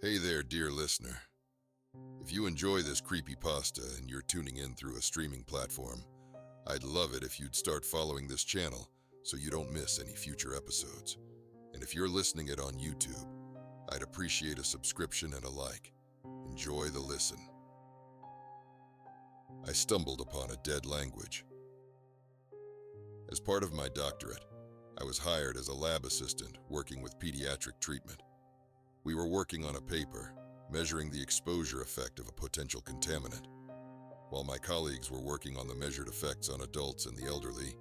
Hey there, dear listener. If you enjoy this creepypasta and you're tuning in through a streaming platform, I'd love it if you'd start following this channel so you don't miss any future episodes. And if you're listening it on YouTube, I'd appreciate a subscription and a like. Enjoy the listen. I stumbled upon a dead language. As part of my doctorate, I was hired as a lab assistant working with pediatric treatment. We were working on a paper, measuring the exposure effect of a potential contaminant. While my colleagues were working on the measured effects on adults and the elderly,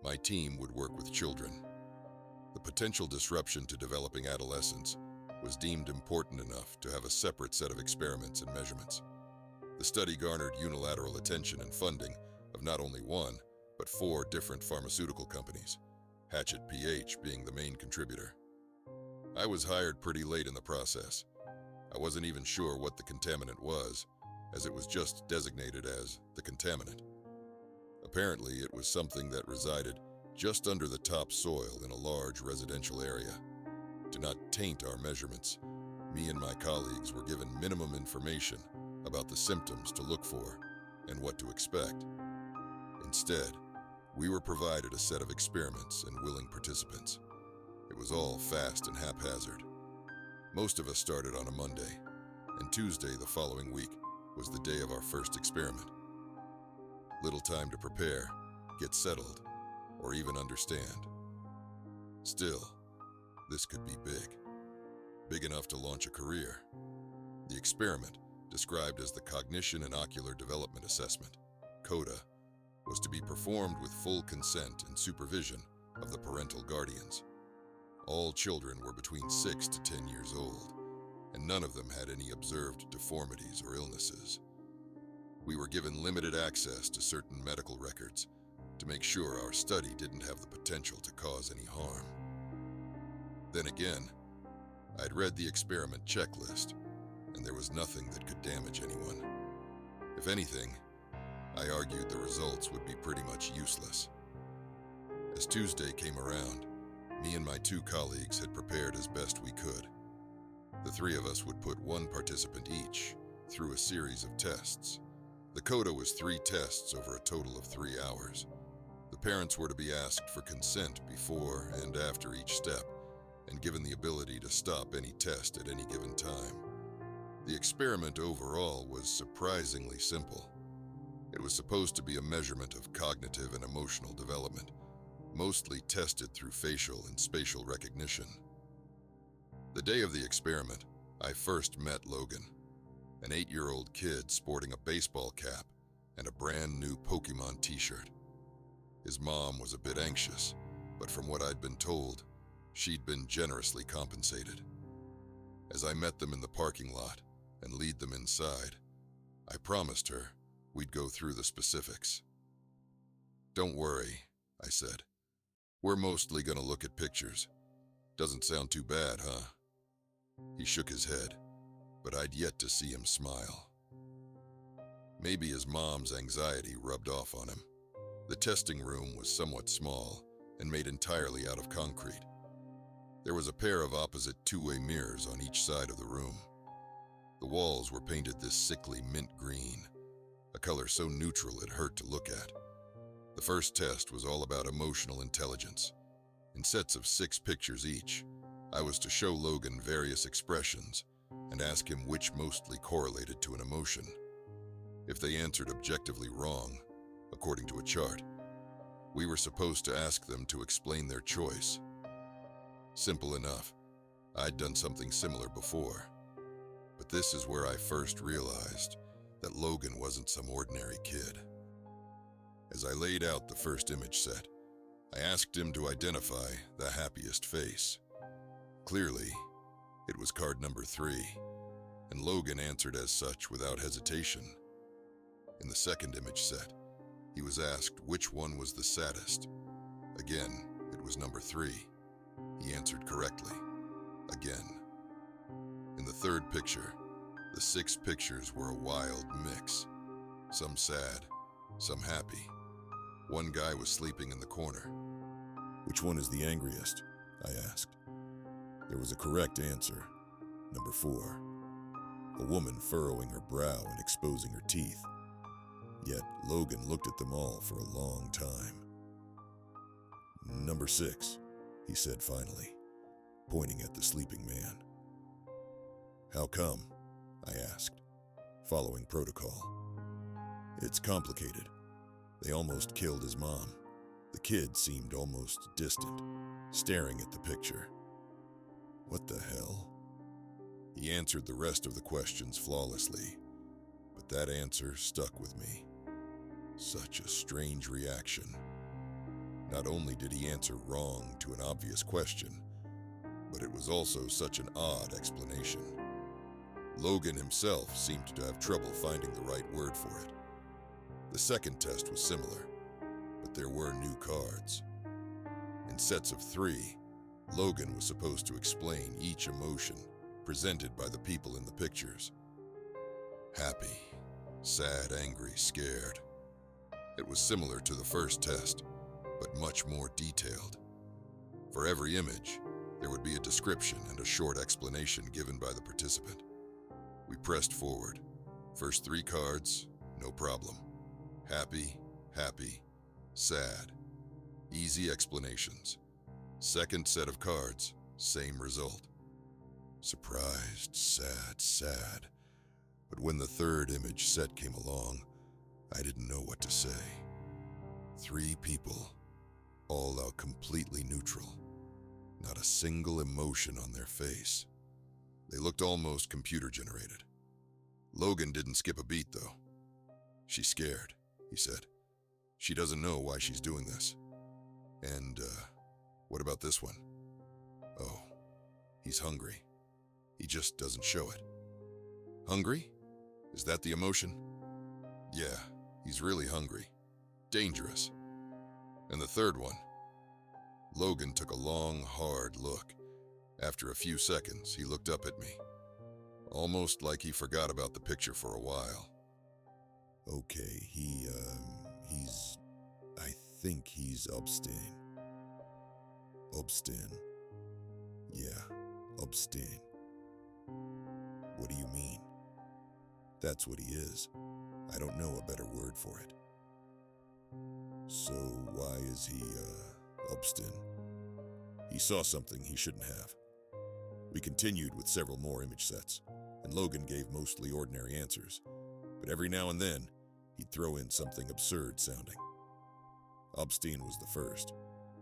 my team would work with children. The potential disruption to developing adolescents was deemed important enough to have a separate set of experiments and measurements. The study garnered unilateral attention and funding of not only one, but 4 different pharmaceutical companies, Hatchet PH being the main contributor. I was hired pretty late in the process. I wasn't even sure what the contaminant was, as it was just designated as the contaminant. Apparently, it was something that resided just under the topsoil in a large residential area. To not taint our measurements, me and my colleagues were given minimum information about the symptoms to look for and what to expect. Instead, we were provided a set of experiments and willing participants. It was all fast and haphazard. Most of us started on a Monday, and Tuesday the following week was the day of our first experiment. Little time to prepare, get settled, or even understand. Still, this could be big. Big enough to launch a career. The experiment, described as the Cognition and Ocular Development Assessment, CODA, was to be performed with full consent and supervision of the parental guardians. All children were between 6 to 10 years old, and none of them had any observed deformities or illnesses. We were given limited access to certain medical records to make sure our study didn't have the potential to cause any harm. Then again, I'd read the experiment checklist, and there was nothing that could damage anyone. If anything, I argued the results would be pretty much useless. As Tuesday came around, me and my 2 colleagues had prepared as best we could. The 3 of us would put 1 participant each through a series of tests. The CODA was 3 tests over a total of 3 hours. The parents were to be asked for consent before and after each step, and given the ability to stop any test at any given time. The experiment overall was surprisingly simple. It was supposed to be a measurement of cognitive and emotional development, mostly tested through facial and spatial recognition. The day of the experiment, I first met Logan, an 8-year-old kid sporting a baseball cap and a brand new Pokemon t-shirt. His mom was a bit anxious, but from what I'd been told, she'd been generously compensated. As I met them in the parking lot and lead them inside, I promised her we'd go through the specifics. "Don't worry," I said. "We're mostly gonna look at pictures. Doesn't sound too bad, huh?" He shook his head, but I'd yet to see him smile. Maybe his mom's anxiety rubbed off on him. The testing room was somewhat small and made entirely out of concrete. There was a pair of opposite 2-way mirrors on each side of the room. The walls were painted this sickly mint green, a color so neutral it hurt to look at. The first test was all about emotional intelligence. In sets of 6 pictures each, I was to show Logan various expressions and ask him which mostly correlated to an emotion. If they answered objectively wrong, according to a chart, we were supposed to ask them to explain their choice. Simple enough. I'd done something similar before. But this is where I first realized that Logan wasn't some ordinary kid. As I laid out the first image set, I asked him to identify the happiest face. Clearly, it was card number 3, and Logan answered as such without hesitation. In the second image set, he was asked which one was the saddest. Again, it was number 3. He answered correctly. Again. In the third picture, the 6 pictures were a wild mix. Some sad, some happy. One guy was sleeping in the corner. "Which one is the angriest?" I asked. There was a correct answer, number 4. a woman furrowing her brow and exposing her teeth. Yet Logan looked at them all for a long time. "Number 6, he said finally, pointing at the sleeping man. "How come?" I asked, following protocol. "It's complicated. They almost killed his mom." The kid seemed almost distant, staring at the picture. "What the hell?" He answered the rest of the questions flawlessly, but that answer stuck with me. Such a strange reaction. Not only did he answer wrong to an obvious question, but it was also such an odd explanation. Logan himself seemed to have trouble finding the right word for it. The second test was similar, but there were new cards. In sets of 3, Logan was supposed to explain each emotion presented by the people in the pictures. Happy, sad, angry, scared. It was similar to the first test, but much more detailed. For every image, there would be a description and a short explanation given by the participant. We pressed forward. First 3 cards, no problem. Happy, happy, sad. Easy explanations. Second set of cards, same result. Surprised, sad, sad. But when the third image set came along, I didn't know what to say. 3 people, all out completely neutral. Not a single emotion on their face. They looked almost computer-generated. Logan didn't skip a beat, though. "She's scared," he said. "She doesn't know why she's doing this." And, what about this one? "Oh, he's hungry. He just doesn't show it." "Hungry? Is that the emotion?" "Yeah, he's really hungry. Dangerous." And the third one? Logan took a long, hard look. After a few seconds, he looked up at me, almost like he forgot about the picture for a while. "Okay, I think he's Obstin." "Obstin? Yeah, Obstin." "What do you mean?" "That's what he is. I don't know a better word for it." "So why is he, Obstin?" "He saw something he shouldn't have." We continued with several more image sets, and Logan gave mostly ordinary answers, but every now and then, he'd throw in something absurd sounding. Obstin was the first,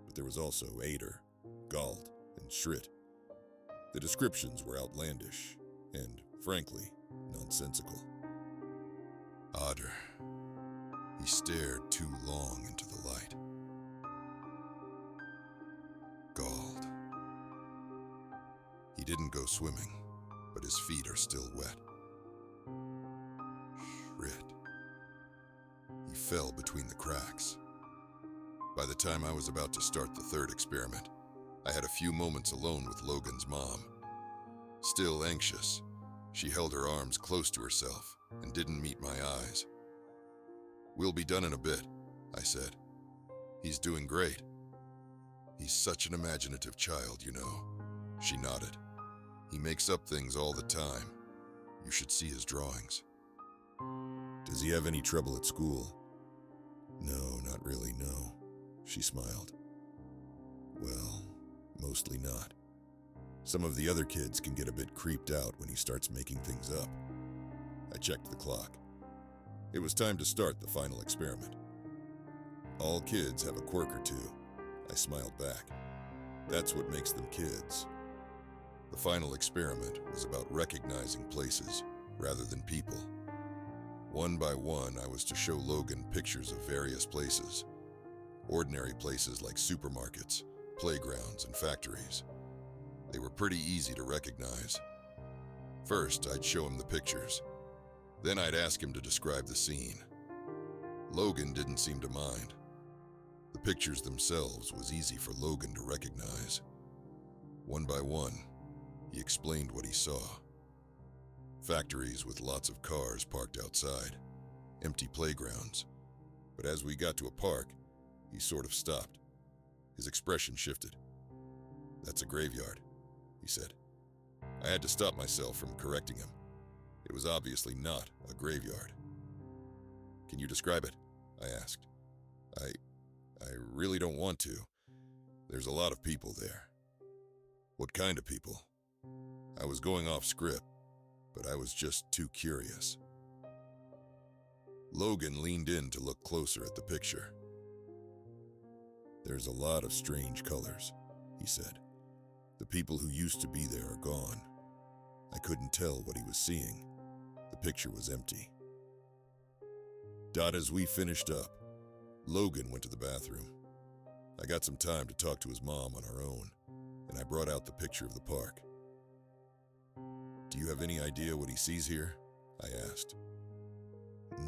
but there was also Ader, Gald, and Schritt. The descriptions were outlandish and, frankly, nonsensical. Ader. He stared too long into the light. Gald. He didn't go swimming, but his feet are still wet. Schritt. He fell between the cracks. By the time I was about to start the third experiment, I had a few moments alone with Logan's mom. Still anxious, she held her arms close to herself and didn't meet my eyes. "We'll be done in a bit," I said. "He's doing great." "He's such an imaginative child, you know." She nodded. "He makes up things all the time. You should see his drawings." "Does he have any trouble at school?" "No, not really, no." She smiled. "Well, mostly not. Some of the other kids can get a bit creeped out when he starts making things up." I checked the clock. It was time to start the final experiment. "All kids have a quirk or two," I smiled back. "That's what makes them kids." The final experiment was about recognizing places rather than people. One by one, I was to show Logan pictures of various places. Ordinary places like supermarkets, playgrounds, and factories. They were pretty easy to recognize. First, I'd show him the pictures. Then I'd ask him to describe the scene. Logan didn't seem to mind. The pictures themselves was easy for Logan to recognize. One by one, he explained what he saw. Factories with lots of cars parked outside, empty playgrounds. But as we got to a park, he sort of stopped. His expression shifted. "That's a graveyard," he said. I had to stop myself from correcting him. It was obviously not a graveyard. Can you describe it? I asked. I really don't want to. There's a lot of people there. What kind of people? I was going off script, but I was just too curious. Logan leaned in to look closer at the picture. There's a lot of strange colors, he said. The people who used to be there are gone. I couldn't tell what he was seeing. The picture was empty. As we finished up, Logan went to the bathroom. I got some time to talk to his mom on our own, and I brought out the picture of the park. Do you have any idea what he sees here? I asked.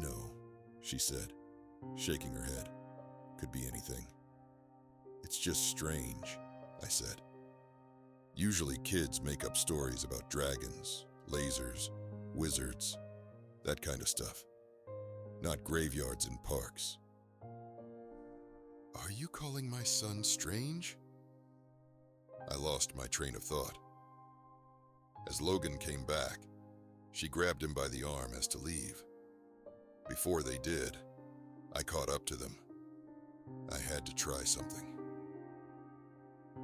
No, she said, shaking her head. Could be anything. It's just strange, I said. Usually kids make up stories about dragons, lasers, wizards, that kind of stuff. Not graveyards and parks. Are you calling my son strange? I lost my train of thought. As Logan came back, she grabbed him by the arm as to leave. Before they did, I caught up to them. I had to try something.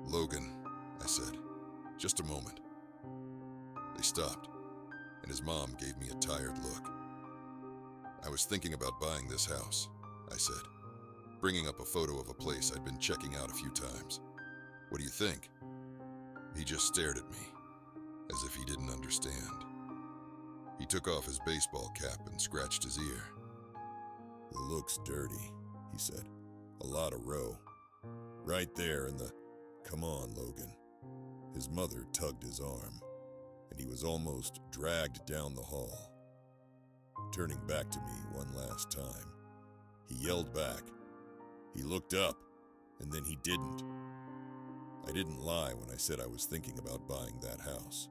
Logan, I said, just a moment. They stopped, and his mom gave me a tired look. I was thinking about buying this house, I said, bringing up a photo of a place I'd been checking out a few times. What do you think? He just stared at me, as if he didn't understand. He took off his baseball cap and scratched his ear. It looks dirty, he said. A lot of row. Right there in the... Come on, Logan. His mother tugged his arm, and he was almost dragged down the hall. Turning back to me one last time, he yelled back. He looked up, and then he didn't. I didn't lie when I said I was thinking about buying that house.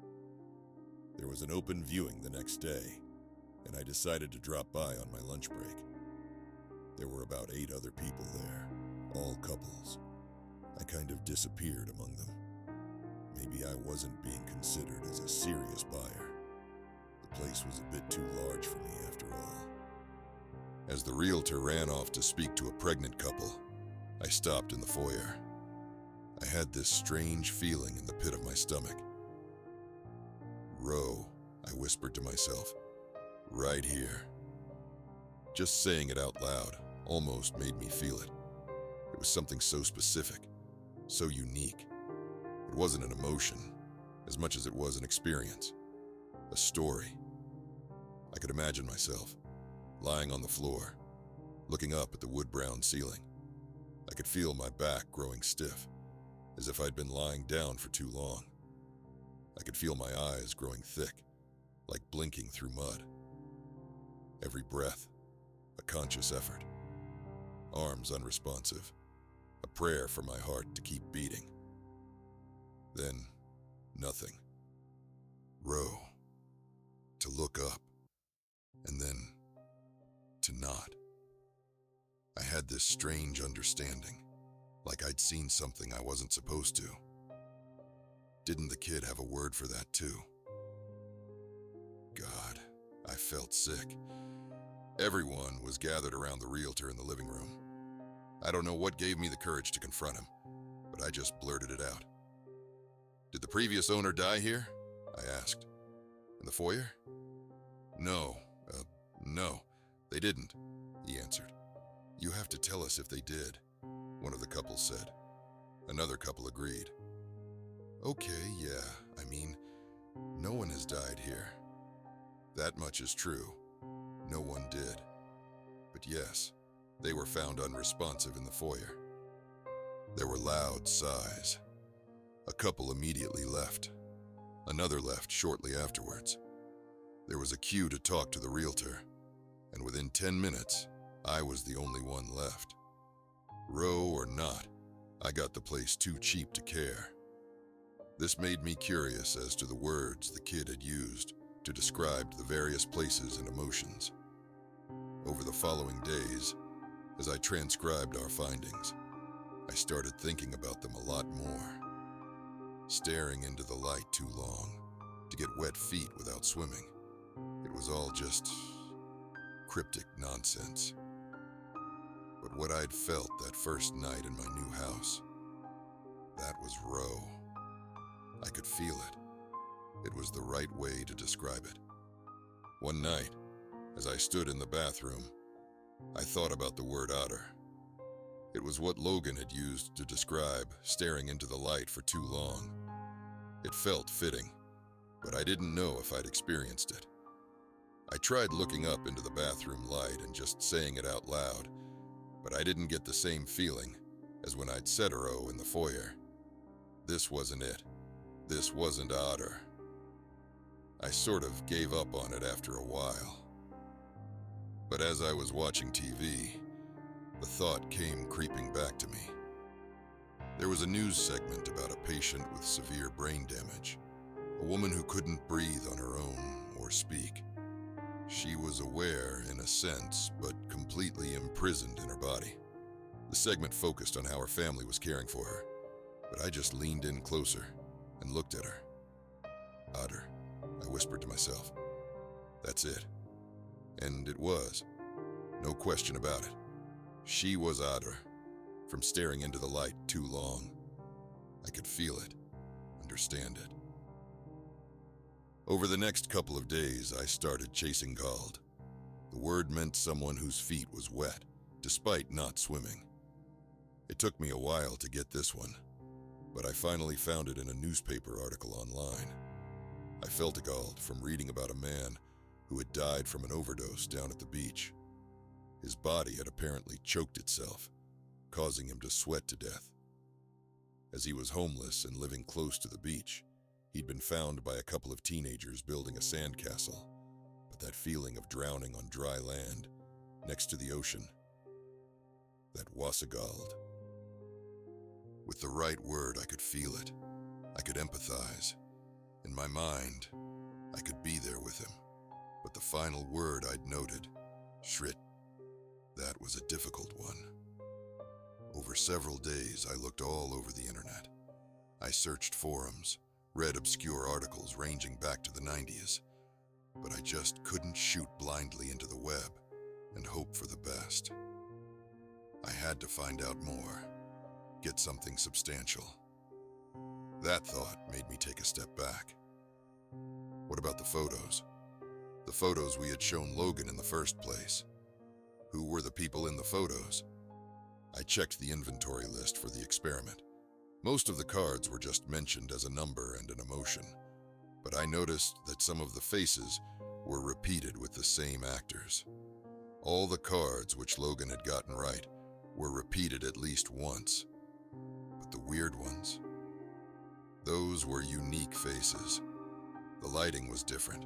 There was an open viewing the next day, and I decided to drop by on my lunch break. There were about 8 other people there, all couples. I kind of disappeared among them. Maybe I wasn't being considered as a serious buyer. The place was a bit too large for me after all. As the realtor ran off to speak to a pregnant couple, I stopped in the foyer. I had this strange feeling in the pit of my stomach. Row, I whispered to myself, right here. Just saying it out loud almost made me feel it. It was something so specific, so unique. It wasn't an emotion as much as it was an experience, a story. I could imagine myself lying on the floor, looking up at the wood-brown ceiling. I could feel my back growing stiff, as if I'd been lying down for too long. I could feel my eyes growing thick, like blinking through mud. Every breath, a conscious effort. Arms unresponsive, a prayer for my heart to keep beating. Then, nothing. Row. To look up, and then to not. I had this strange understanding, like I'd seen something I wasn't supposed to. Didn't the kid have a word for that too? God, I felt sick. Everyone was gathered around the realtor in the living room. I don't know what gave me the courage to confront him, but I just blurted it out. Did the previous owner die here? I asked. In the foyer? No, they didn't, he answered. You have to tell us if they did, one of the couples said. Another couple agreed. Okay, yeah, I mean, no one has died here. That much is true. No one did. But yes, they were found unresponsive in the foyer. There were loud sighs. A couple immediately left. Another left shortly afterwards. There was a queue to talk to the realtor, and within 10 minutes, I was the only one left. Row or not, I got the place too cheap to care. This made me curious as to the words the kid had used to describe the various places and emotions. Over the following days, as I transcribed our findings, I started thinking about them a lot more. Staring into the light too long, to get wet feet without swimming, It was all just cryptic nonsense. But what I'd felt that first night in my new house, that was raw. I could feel it. It was the right way to describe it. One night, as I stood in the bathroom, I thought about the word otter. It was what Logan had used to describe staring into the light for too long. It felt fitting, but I didn't know if I'd experienced it. I tried looking up into the bathroom light and just saying it out loud, but I didn't get the same feeling as when I'd said "ero" in the foyer. This wasn't it. This wasn't otter. I sort of gave up on it after a while. But as I was watching TV, the thought came creeping back to me. There was a news segment about a patient with severe brain damage, a woman who couldn't breathe on her own or speak. She was aware, in a sense, but completely imprisoned in her body. The segment focused on how her family was caring for her, but I just leaned in closer and looked at her. Otter, I whispered to myself. That's it. And it was. No question about it. She was otter, from staring into the light too long. I could feel it, understand it. Over the next couple of days, I started chasing Gald. The word meant someone whose feet was wet, despite not swimming. It took me a while to get this one, but I finally found it in a newspaper article online. I felt Gald from reading about a man who had died from an overdose down at the beach. His body had apparently choked itself, causing him to sweat to death. As he was homeless and living close to the beach, he'd been found by a couple of teenagers building a sandcastle, but that feeling of drowning on dry land, next to the ocean, that was Gald. With the right word, I could feel it. I could empathize. In my mind, I could be there with him. But the final word I'd noted, shrit, that was a difficult one. Over several days, I looked all over the internet. I searched forums, read obscure articles ranging back to the 90s, but I just couldn't shoot blindly into the web and hope for the best. I had to find out more, get something substantial. That thought made me take a step back. What about the photos? The photos we had shown Logan in the first place. Who were the people in the photos? I checked the inventory list for the experiment. Most of the cards were just mentioned as a number and an emotion, but I noticed that some of the faces were repeated with the same actors. All the cards which Logan had gotten right were repeated at least once, but the weird ones, those were unique faces. The lighting was different.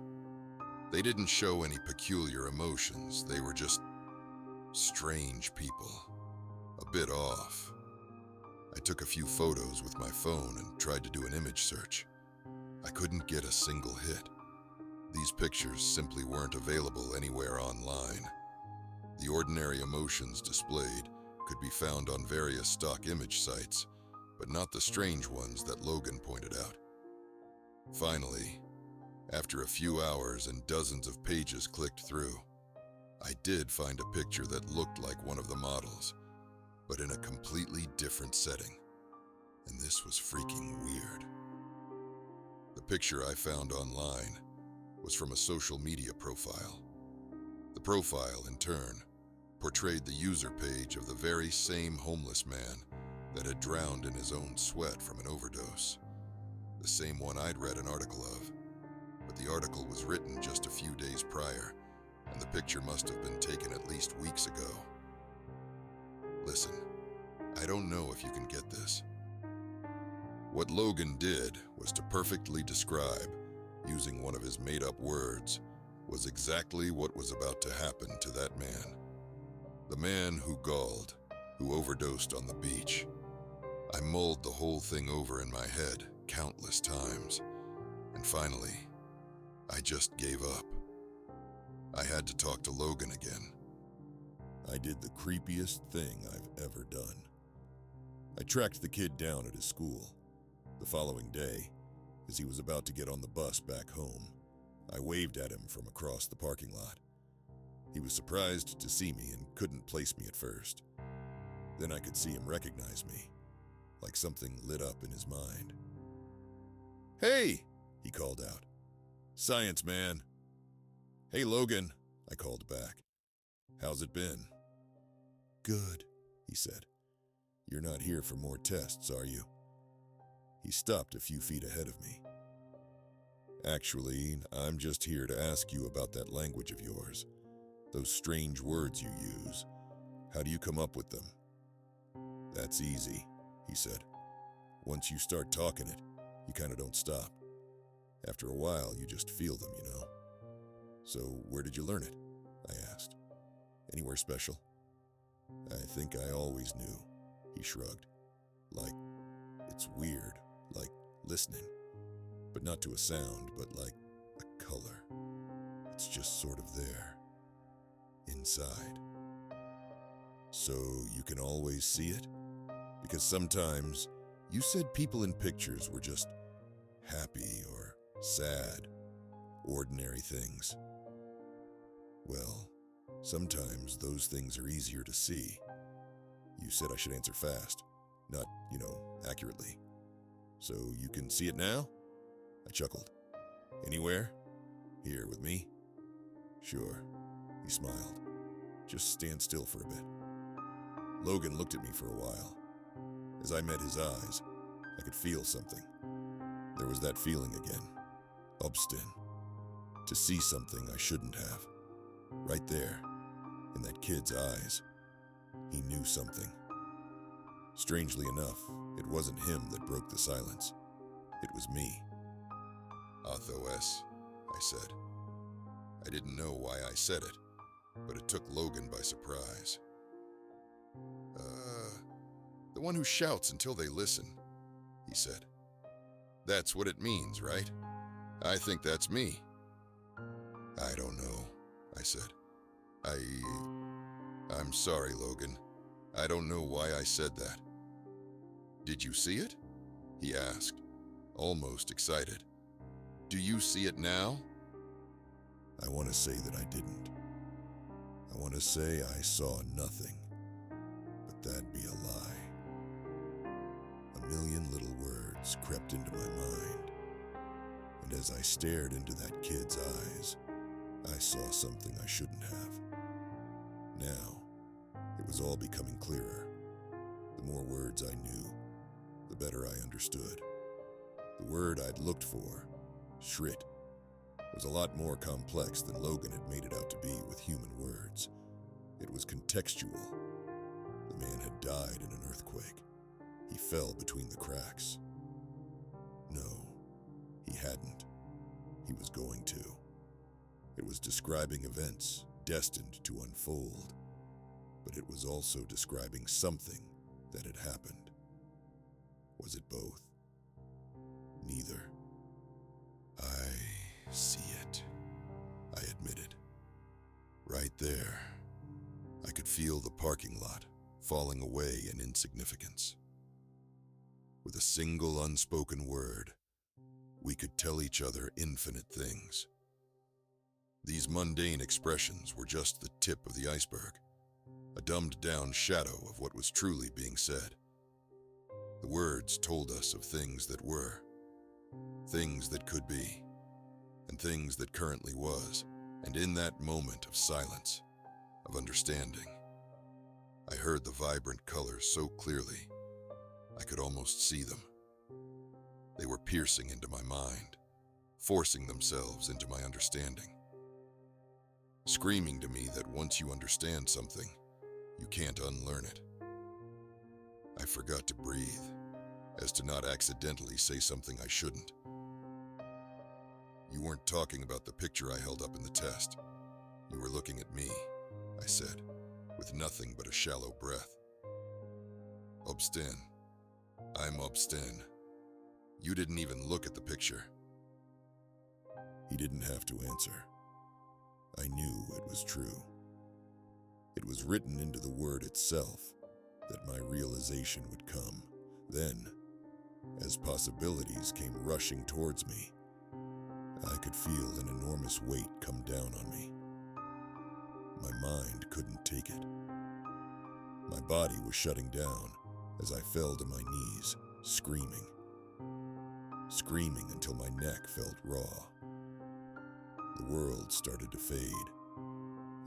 They didn't show any peculiar emotions. They were just strange people, a bit off. I took a few photos with my phone and tried to do an image search. I couldn't get a single hit. These pictures simply weren't available anywhere online. The ordinary emotions displayed could be found on various stock image sites, but not the strange ones that Logan pointed out. Finally, after a few hours and dozens of pages clicked through, I did find a picture that looked like one of the models, but in a completely different setting. And this was freaking weird. The picture I found online was from a social media profile. The profile, in turn, portrayed the user page of the very same homeless man that had drowned in his own sweat from an overdose. The same one I'd read an article of. But the article was written just a few days prior, and the picture must have been taken at least weeks ago. Listen, I don't know if you can get this. What Logan did was to perfectly describe, using one of his made-up words, was exactly what was about to happen to that man. The man who galled, who overdosed on the beach. I mulled the whole thing over in my head countless times, and finally, I just gave up. I had to talk to Logan again. I did the creepiest thing I've ever done. I tracked the kid down at his school. The following day, as he was about to get on the bus back home, I waved at him from across the parking lot. He was surprised to see me and couldn't place me at first. Then I could see him recognize me, like something lit up in his mind. "Hey!" he called out. "Science, man." "Hey, Logan," I called back. "How's it been?" "Good," he said. "You're not here for more tests, are you?" He stopped a few feet ahead of me. "Actually, I'm just here to ask you about that language of yours. Those strange words you use. How do you come up with them?" "That's easy," he said. "Once you start talking it, you kind of don't stop. After a while, you just feel them, you know." "So where did you learn it?" I asked. "Anywhere special?" "I think I always knew," he shrugged. "Like, it's weird, like listening. But not to a sound, but like a color. It's just sort of there. Inside." "So you can always see it? Because sometimes you said people in pictures were just happy or sad, ordinary things. Well, sometimes those things are easier to see. You said I should answer fast, not, accurately. So you can see it now?" I chuckled. "Anywhere? Here with me?" "Sure," he smiled. "Just stand still for a bit." Logan looked at me for a while. As I met his eyes, I could feel something. There was that feeling again. Obstin. To see something I shouldn't have. Right there, in that kid's eyes. He knew something. Strangely enough, it wasn't him that broke the silence. It was me. "Athos," I said. I didn't know why I said it, but it took Logan by surprise. The one who shouts until they listen," he said. "That's what it means, right? I think that's me." "I don't know," I said. I'm sorry, Logan. I don't know why I said that." "Did you see it?" he asked, almost excited. "Do you see it now?" I want to say that I didn't. I want to say I saw nothing, but that'd be a lie. A million little words crept into my mind, and as I stared into that kid's eyes, I saw something I shouldn't have. Now, it was all becoming clearer. The more words I knew, the better I understood. The word I'd looked for, shrit, was a lot more complex than Logan had made it out to be with human words. It was contextual. The man had died in an earthquake. He fell between the cracks. No, he hadn't. He was going to. It was describing events destined to unfold, but it was also describing something that had happened. Was it both? Neither. "I see it," I admitted. Right there, I could feel the parking lot falling away in insignificance. With a single unspoken word, we could tell each other infinite things. These mundane expressions were just the tip of the iceberg, a dumbed-down shadow of what was truly being said. The words told us of things that were, things that could be, and things that currently was, and in that moment of silence, of understanding, I heard the vibrant colors so clearly, I could almost see them. They were piercing into my mind, forcing themselves into my understanding, screaming to me that once you understand something, you can't unlearn it. I forgot to breathe, as to not accidentally say something I shouldn't. "You weren't talking about the picture I held up in the test. You were looking at me," I said, with nothing but a shallow breath. "Obstin. I'm obstin. You didn't even look at the picture." He didn't have to answer. I knew it was true. It was written into the word itself that my realization would come. Then, as possibilities came rushing towards me, I could feel an enormous enormous weight come down on me. My mind couldn't take it. My body was shutting down as I fell to my knees, screaming until my neck felt raw. The world started to fade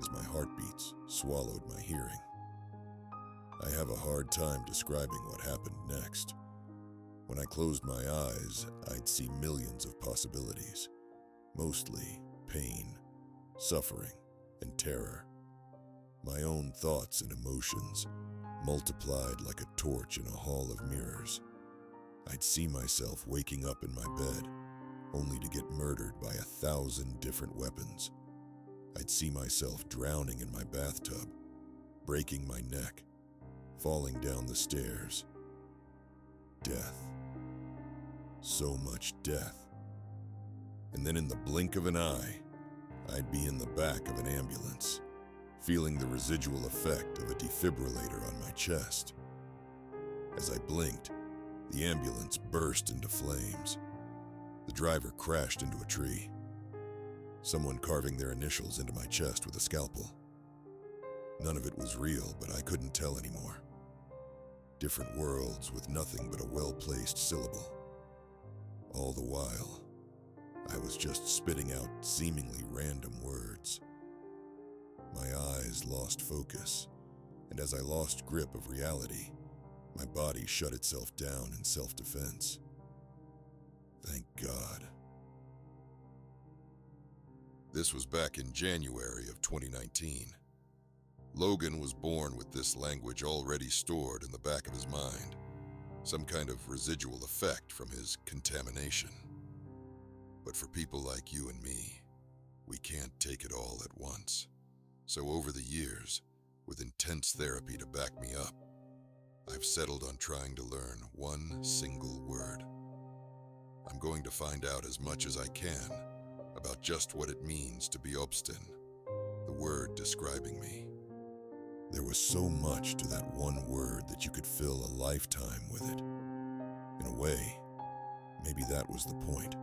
as my heartbeats swallowed my hearing. I have a hard time describing what happened next. When I closed my eyes, I'd see millions of possibilities, mostly pain, suffering, and terror. My own thoughts and emotions multiplied like a torch in a hall of mirrors. I'd see myself waking up in my bed, only to get murdered by 1,000 different weapons. I'd see myself drowning in my bathtub, breaking my neck, falling down the stairs. Death. So much death. And then in the blink of an eye, I'd be in the back of an ambulance, feeling the residual effect of a defibrillator on my chest. As I blinked, the ambulance burst into flames. The driver crashed into a tree, someone carving their initials into my chest with a scalpel. None of it was real, but I couldn't tell anymore. Different worlds with nothing but a well-placed syllable. All the while, I was just spitting out seemingly random words. My eyes lost focus, and as I lost grip of reality, my body shut itself down in self-defense. Thank God. This was back in January of 2019. Logan was born with this language already stored in the back of his mind, some kind of residual effect from his contamination. But for people like you and me, we can't take it all at once. So over the years, with intense therapy to back me up, I've settled on trying to learn one single word. I'm going to find out as much as I can about just what it means to be obstin, the word describing me. There was so much to that one word that you could fill a lifetime with it. In a way, maybe that was the point.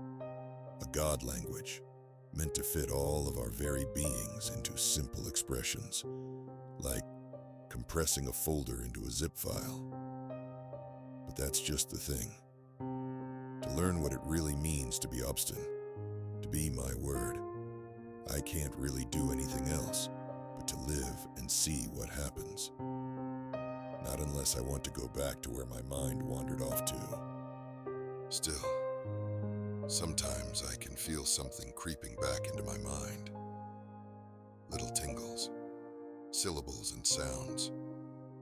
A God language, meant to fit all of our very beings into simple expressions, like compressing a folder into a zip file. But that's just the thing. To learn what it really means to be obstin, to be my word, I can't really do anything else but to live and see what happens. Not unless I want to go back to where my mind wandered off to. Still, sometimes I can feel something creeping back into my mind. Little tingles, syllables and sounds,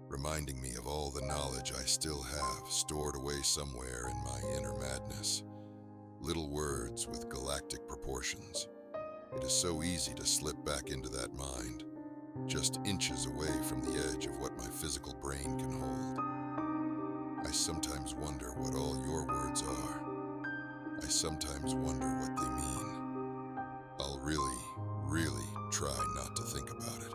reminding me of all the knowledge I still have stored away somewhere in my inner madness. Little words with galactic proportions. It is so easy to slip back into that mind, just inches away from the edge of what my physical brain can hold. I sometimes wonder what all your words are. I sometimes wonder what they mean. I'll really try not to think about it.